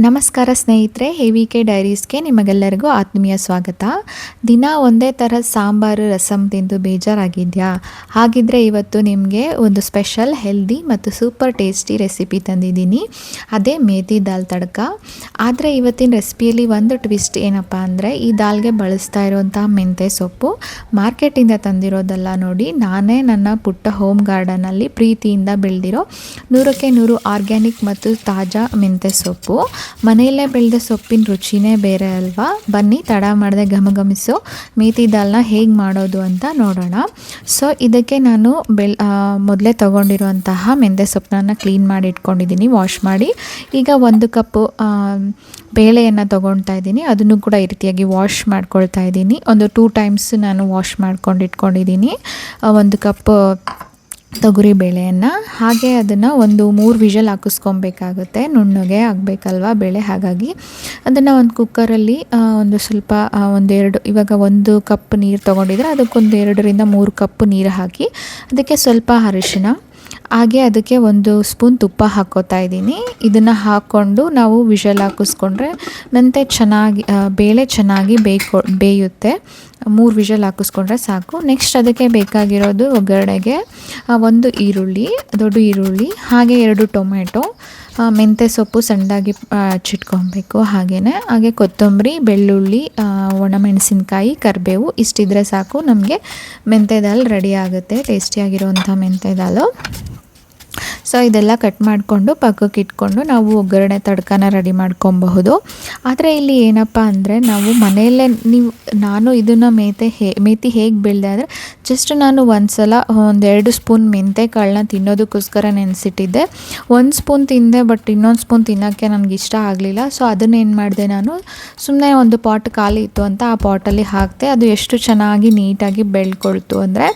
ನಮಸ್ಕಾರ ಸ್ನೇಹಿತರೆ, ಕೆ ಡೈರೀಸ್ಗೆ ನಿಮಗೆಲ್ಲರಿಗೂ ಆತ್ಮೀಯ ಸ್ವಾಗತ. ದಿನ ಒಂದೇ ಥರ ಸಾಂಬಾರು ರಸಮ್ ತಿಂದು ಬೇಜಾರಾಗಿದೆಯಾ? ಹಾಗಿದ್ರೆ ಇವತ್ತು ನಿಮಗೆ ಒಂದು ಸ್ಪೆಷಲ್ ಹೆಲ್ದಿ ಮತ್ತು ಸೂಪರ್ ಟೇಸ್ಟಿ ರೆಸಿಪಿ ತಂದಿದ್ದೀನಿ. ಅದೇ ಮೇಥಿ ದಾಲ್ ತಡ್ಕ. ಆದರೆ ಇವತ್ತಿನ ರೆಸಿಪಿಯಲ್ಲಿ ಒಂದು ಟ್ವಿಸ್ಟ್ ಏನಪ್ಪ ಅಂದರೆ, ಈ ದಾಲ್ಗೆ ಬಳಸ್ತಾ ಇರೋಂಥ ಮೆಂತ್ಯ ಸೊಪ್ಪು ಮಾರ್ಕೆಟಿಂದ ತಂದಿರೋದಲ್ಲ ನೋಡಿ, ನಾನೇ ನನ್ನ ಪುಟ್ಟ ಹೋಮ್ ಗಾರ್ಡನಲ್ಲಿ ಪ್ರೀತಿಯಿಂದ ಬೆಳೆದಿರೋ 100ಕ್ಕೆ 100 ಆರ್ಗ್ಯಾನಿಕ್ ಮತ್ತು ತಾಜಾ ಮೆಂತ್ಯ ಸೊಪ್ಪು. ಮನೆಯಲ್ಲೇ ಬೆಳೆದ ಸೊಪ್ಪಿನ ರುಚಿನೇ ಬೇರೆ ಅಲ್ವಾ? ಬನ್ನಿ ತಡ ಮಾಡದೆ ಘಮಘಮಿಸೋ ಮೇಥಿ ದಾಲ್ನ ಹೇಗೆ ಮಾಡೋದು ಅಂತ ನೋಡೋಣ. ಸೊ ಇದಕ್ಕೆ ನಾನು ಮೊದಲೇ ತೊಗೊಂಡಿರುವಂತಹ ಮೆಂತ್ಯ ಸೊಪ್ಪನ್ನ ಕ್ಲೀನ್ ಮಾಡಿ ಇಟ್ಕೊಂಡಿದ್ದೀನಿ, ವಾಶ್ ಮಾಡಿ. ಈಗ 1 ಕಪ್ಪು ಬೇಳೆಯನ್ನು ತೊಗೊಳ್ತಾ ಇದ್ದೀನಿ. ಅದನ್ನು ಕೂಡ ಈ ರೀತಿಯಾಗಿ ವಾಶ್ ಮಾಡ್ಕೊಳ್ತಾ ಇದ್ದೀನಿ. ಒಂದು 2 ಟೈಮ್ಸ್ ನಾನು ವಾಶ್ ಮಾಡ್ಕೊಂಡು ಇಟ್ಕೊಂಡಿದ್ದೀನಿ 1 ಕಪ್ ತೊಗರಿ ಬೇಳೆಯನ್ನು. ಹಾಗೆ ಅದನ್ನು ಒಂದು 3 ವಿಷಲ್ ಹಾಕಿಸ್ಕೊಬೇಕಾಗುತ್ತೆ, ನುಣ್ಣಗೆ ಆಗಬೇಕಲ್ವ ಬೇಳೆ. ಹಾಗಾಗಿ ಅದನ್ನು ಒಂದು ಕುಕ್ಕರಲ್ಲಿ ಒಂದು ಸ್ವಲ್ಪ ಇವಾಗ 1 ಕಪ್ ನೀರು ತೊಗೊಂಡಿದ್ರೆ ಅದಕ್ಕೊಂದು 2ರಿಂದ 3 ಕಪ್ ನೀರು ಹಾಕಿ ಅದಕ್ಕೆ ಸ್ವಲ್ಪ ಅರಿಶಿನ, ಹಾಗೆ ಅದಕ್ಕೆ 1 ಸ್ಪೂನ್ ತುಪ್ಪ ಹಾಕ್ಕೋತಾ ಇದ್ದೀನಿ. ಇದನ್ನು ಹಾಕ್ಕೊಂಡು ನಾವು ವಿಷಲ್ ಹಾಕಿಸ್ಕೊಂಡ್ರೆ ಮೆಂತ್ಯ ಚೆನ್ನಾಗಿ ಬೇಳೆ ಚೆನ್ನಾಗಿ ಬೇಯುತ್ತೆ. 3 ವಿಷಲ್ ಹಾಕಿಸ್ಕೊಂಡ್ರೆ ಸಾಕು. ನೆಕ್ಸ್ಟ್ ಅದಕ್ಕೆ ಬೇಕಾಗಿರೋದು ಒಗ್ಗರಣೆಗೆ 1 ಈರುಳ್ಳಿ, ದೊಡ್ಡ ಈರುಳ್ಳಿ, ಹಾಗೆ 2 ಟೊಮೆಟೊ, ಮೆಂತ್ಯ ಸೊಪ್ಪು ಸಣ್ಣದಾಗಿ ಚಿಟ್ಕೊಬೇಕು. ಹಾಗೆ ಕೊತ್ತಂಬರಿ, ಬೆಳ್ಳುಳ್ಳಿ, ಒಣಮೆಣಸಿನ್ಕಾಯಿ, ಕರಿಬೇವು ಇಷ್ಟಿದ್ರೆ ಸಾಕು, ನಮಗೆ ಮೆಂತ್ಯ ದಾಲ್ ರೆಡಿ ಆಗುತ್ತೆ, ಟೇಸ್ಟಿಯಾಗಿರುವಂಥ ಮೆಂತ್ಯ ದಾಲು. ಸೊ ಇದೆಲ್ಲ ಕಟ್ ಮಾಡಿಕೊಂಡು ಪಕ್ಕಕ್ಕೆ ಇಟ್ಕೊಂಡು ನಾವು ಒಗ್ಗರಣೆ ತಡ್ಕನ ರೆಡಿ ಮಾಡ್ಕೊಬಹುದು. ಆದರೆ ಇಲ್ಲಿ ಏನಪ್ಪ ಅಂದರೆ, ನಾವು ಮನೆಯಲ್ಲೇ ನಾನು ಇದನ್ನು ಮೇಥಿ ಹೇಗೆ ಬೆಳೆದೆ ಅಂದರೆ, ಜಸ್ಟ್ ನಾನು ಒಂದು ಸಲ 2 ಸ್ಪೂನ್ ಮೆಂತ್ಯ ಕಾಳನ್ನ ತಿನ್ನೋದಕ್ಕೋಸ್ಕರ ನೆನೆಸಿಟ್ಟಿದ್ದೆ. 1 ಸ್ಪೂನ್ ತಿಂದೆ, ಬಟ್ ಇನ್ನೊಂದು ಸ್ಪೂನ್ ತಿನ್ನೋಕ್ಕೆ ನನಗೆ ಇಷ್ಟ ಆಗಲಿಲ್ಲ. ಸೊ ಅದನ್ನೇನು ಮಾಡಿದೆ, ನಾನು ಸುಮ್ಮನೆ ಒಂದು ಪಾಟ್ ಖಾಲಿ ಇತ್ತು ಅಂತ ಆ ಪಾಟಲ್ಲಿ ಹಾಕಿದೆ. ಅದು ಎಷ್ಟು ಚೆನ್ನಾಗಿ ನೀಟಾಗಿ ಬೆಳ್ಕೊಳ್ತು ಅಂದರೆ,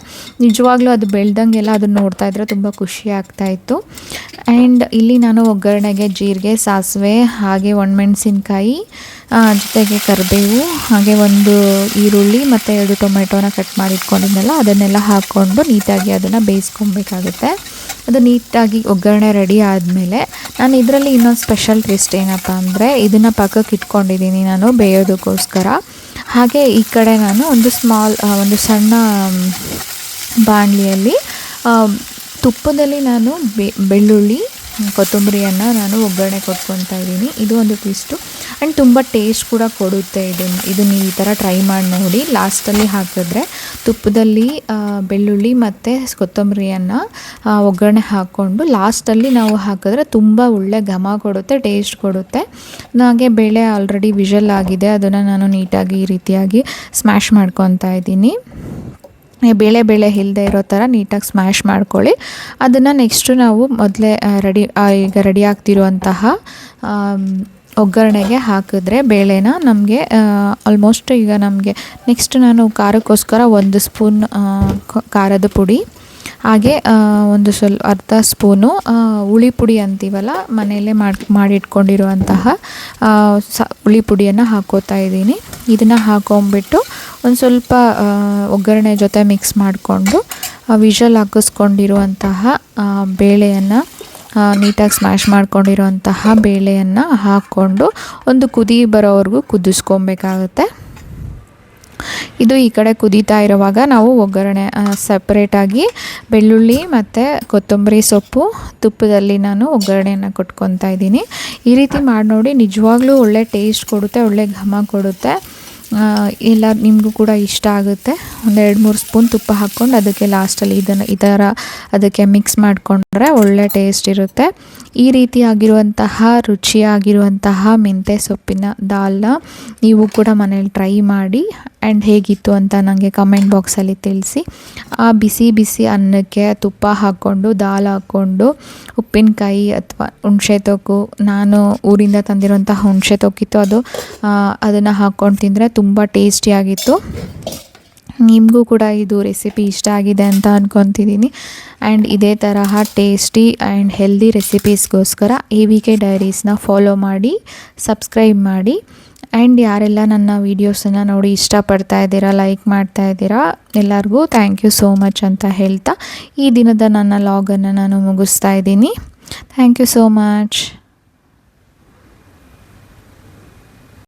ನಿಜವಾಗ್ಲೂ ಅದು ಬೆಳ್ದಂಗೆಲ್ಲ ಅದನ್ನು ನೋಡ್ತಾ ಇದ್ರೆ ತುಂಬ ಖುಷಿ ಆಗ್ತಾಯಿತ್ತು. ಆ್ಯಂಡ್ ಇಲ್ಲಿ ನಾನು ಒಗ್ಗರಣೆಗೆ ಜೀರಿಗೆ, ಸಾಸಿವೆ, ಹಾಗೆ ಒಣಮೆಣಸಿನ್ಕಾಯಿ, ಜೊತೆಗೆ ಕರಿಬೇವು, ಹಾಗೆ 1 ಈರುಳ್ಳಿ ಮತ್ತು 2 ಟೊಮೆಟೊನ ಕಟ್ ಮಾಡಿ ಇಟ್ಕೊಂಡಿದ್ನಲ್ಲ ಅದನ್ನೆಲ್ಲ ಹಾಕ್ಕೊಂಡು ನೀಟಾಗಿ ಅದನ್ನು ಬೇಯಿಸ್ಕೊಬೇಕಾಗುತ್ತೆ. ಅದು ನೀಟಾಗಿ ಒಗ್ಗರಣೆ ರೆಡಿ ಆದಮೇಲೆ ನಾನು ಇದರಲ್ಲಿ ಇನ್ನೊಂದು ಸ್ಪೆಷಲ್ ಟೇಸ್ಟ್ ಏನಪ್ಪ ಅಂದರೆ, ಇದನ್ನು ಪಕ್ಕಕ್ಕೆ ಇಟ್ಕೊಂಡಿದ್ದೀನಿ ನಾನು ಬೇಯೋದಕ್ಕೋಸ್ಕರ. ಹಾಗೆ ಈ ಕಡೆ ನಾನು ಒಂದು ಸಣ್ಣ ಬಾಣಲಿಯಲ್ಲಿ ತುಪ್ಪದಲ್ಲಿ ನಾನು ಬೆಳ್ಳುಳ್ಳಿ, ಕೊತ್ತಂಬರಿಯನ್ನು ನಾನು ಒಗ್ಗರಣೆ ಕೊಟ್ಕೊತಾ ಇದ್ದೀನಿ. ಇದು ಒಂದು ಟ್ವಿಸ್ಟು ಆ್ಯಂಡ್ ತುಂಬ ಟೇಸ್ಟ್ ಕೂಡ ಕೊಡುತ್ತೆ. ಇದು ನೀವು ಈ ಥರ ಟ್ರೈ ಮಾಡಿ ನೋಡಿ. ಲಾಸ್ಟಲ್ಲಿ ಹಾಕಿದ್ರೆ ತುಪ್ಪದಲ್ಲಿ ಬೆಳ್ಳುಳ್ಳಿ ಮತ್ತು ಕೊತ್ತಂಬರಿಯನ್ನು ಒಗ್ಗರಣೆ ಹಾಕ್ಕೊಂಡು ಲಾಸ್ಟಲ್ಲಿ ನಾವು ಹಾಕಿದ್ರೆ ತುಂಬ ಒಳ್ಳೆ ಘಮ ಕೊಡುತ್ತೆ, ಟೇಸ್ಟ್ ಕೊಡುತ್ತೆ. ಹಾಗೆ ಬೇಳೆ ಆಲ್ರೆಡಿ ವಿಷಲ್ ಆಗಿದೆ, ಅದನ್ನು ನಾನು ನೀಟಾಗಿ ಈ ರೀತಿಯಾಗಿ ಸ್ಮ್ಯಾಶ್ ಮಾಡ್ಕೊತಾ ಇದ್ದೀನಿ. ಬೇಳೆ ಇಲ್ಲದೆ ಇರೋ ಥರ ನೀಟಾಗಿ ಸ್ಮ್ಯಾಶ್ ಮಾಡ್ಕೊಳ್ಳಿ. ಅದನ್ನು ನೆಕ್ಸ್ಟು ನಾವು ಮೊದಲೇ ರೆಡಿ ಆಗ್ತಿರುವಂತಹ ಒಗ್ಗರಣೆಗೆ ಹಾಕಿದ್ರೆ ಬೇಳೆನ ನಮಗೆ ಆಲ್ಮೋಸ್ಟ್ ಈಗ ನಮಗೆ ನೆಕ್ಸ್ಟ್ ನಾನು ಖಾರಕ್ಕೋಸ್ಕರ 1 ಸ್ಪೂನ್ ಖಾರದ ಪುಡಿ, ಹಾಗೆ ಅರ್ಧ ಸ್ಪೂನು ಹುಳಿ ಪುಡಿ ಅಂತೀವಲ್ಲ, ಮನೆಯಲ್ಲೇ ಮಾಡಿಟ್ಕೊಂಡಿರುವಂತಹ ಹುಳಿ ಪುಡಿಯನ್ನು ಹಾಕ್ಕೋತಾ ಇದ್ದೀನಿ. ಇದನ್ನು ಹಾಕೊಂಬಿಟ್ಟು ಒಂದು ಸ್ವಲ್ಪ ಒಗ್ಗರಣೆ ಜೊತೆ ಮಿಕ್ಸ್ ಮಾಡಿಕೊಂಡು ವಿಷಲ್ ಹಾಕಿಸ್ಕೊಂಡಿರುವಂತಹ ಬೇಳೆಯನ್ನು ನೀಟಾಗಿ ಸ್ಮ್ಯಾಶ್ ಮಾಡ್ಕೊಂಡಿರುವಂತಹ ಬೇಳೆಯನ್ನು ಹಾಕ್ಕೊಂಡು ಒಂದು ಕುದಿ ಬರೋವರೆಗೂ ಕುದಿಸ್ಕೊಬೇಕಾಗುತ್ತೆ. ಇದು ಈ ಕಡೆ ಕುದೀತಾ ಇರುವಾಗ ನಾವು ಒಗ್ಗರಣೆ ಸಪ್ರೇಟಾಗಿ ಬೆಳ್ಳುಳ್ಳಿ ಮತ್ತು ಕೊತ್ತಂಬರಿ ಸೊಪ್ಪು ತುಪ್ಪದಲ್ಲಿ ನಾನು ಒಗ್ಗರಣೆಯನ್ನು ಕೊಟ್ಕೊತಾ ಇದ್ದೀನಿ. ಈ ರೀತಿ ಮಾಡಿ ನೋಡಿ, ನಿಜವಾಗ್ಲೂ ಒಳ್ಳೆ ಟೇಸ್ಟ್ ಕೊಡುತ್ತೆ, ಒಳ್ಳೆ ಘಮ ಕೊಡುತ್ತೆ. ಎಲ್ಲ ನಿಮಗೂ ಕೂಡ ಇಷ್ಟ ಆಗುತ್ತೆ. 2-3 ಸ್ಪೂನ್ ತುಪ್ಪ ಹಾಕ್ಕೊಂಡು ಅದಕ್ಕೆ ಲಾಸ್ಟಲ್ಲಿ ಈ ಥರ ಅದಕ್ಕೆ ಮಿಕ್ಸ್ ಮಾಡಿಕೊಂಡ್ರೆ ಒಳ್ಳೆ ಟೇಸ್ಟ್ ಇರುತ್ತೆ. ಈ ರೀತಿಯಾಗಿರುವಂತಹ ರುಚಿಯಾಗಿರುವಂತಹ ಮೆಂತ್ಯ ಸೊಪ್ಪಿನ ದಾಲ್ನ ನೀವು ಕೂಡ ಮನೇಲಿ ಟ್ರೈ ಮಾಡಿ ಆ್ಯಂಡ್ ಹೇಗಿತ್ತು ಅಂತ ನನಗೆ ಕಮೆಂಟ್ ಬಾಕ್ಸಲ್ಲಿ ತಿಳಿಸಿ. ಆ ಬಿಸಿ ಅನ್ನಕ್ಕೆ ತುಪ್ಪ ಹಾಕ್ಕೊಂಡು ದಾಲ್ ಹಾಕ್ಕೊಂಡು ಉಪ್ಪಿನಕಾಯಿ ಅಥವಾ ಹುಣಸೆ ತೊಕ್ಕು, ನಾನು ಊರಿಂದ ತಂದಿರೋಂತಹ ಹುಣಸೆ ತೊಕ್ಕಿತ್ತು, ಅದನ್ನು ಹಾಕ್ಕೊಂಡು ತಿಂದರೆ ತುಂಬ ಟೇಸ್ಟಿಯಾಗಿತ್ತು. ನಿಮಗೂ ಕೂಡ ಇದು ರೆಸಿಪಿ ಇಷ್ಟ ಆಗಿದೆ ಅಂತ ಅಂದ್ಕೊತಿದ್ದೀನಿ. ಆ್ಯಂಡ್ ಇದೇ ತರಹ ಟೇಸ್ಟಿ ಆ್ಯಂಡ್ ಹೆಲ್ದಿ ರೆಸಿಪೀಸ್ಗೋಸ್ಕರ ಕೆ ಡೈರೀಸ್ನ ಫಾಲೋ ಮಾಡಿ, ಸಬ್ಸ್ಕ್ರೈಬ್ ಮಾಡಿ. ಆ್ಯಂಡ್ ಯಾರೆಲ್ಲ ನನ್ನ ವೀಡಿಯೋಸನ್ನು ನೋಡಿ ಇಷ್ಟಪಡ್ತಾ ಇದ್ದೀರಾ, ಲೈಕ್ ಮಾಡ್ತಾ ಇದ್ದೀರಾ, ಎಲ್ಲರಿಗೂ ಥ್ಯಾಂಕ್ ಯು ಸೋ ಮಚ್ ಅಂತ ಹೇಳ್ತಾ ಈ ದಿನದ ನನ್ನ ಲಾಗನ್ನು ನಾನು ಮುಗಿಸ್ತಾ ಇದ್ದೀನಿ. Thank you so much.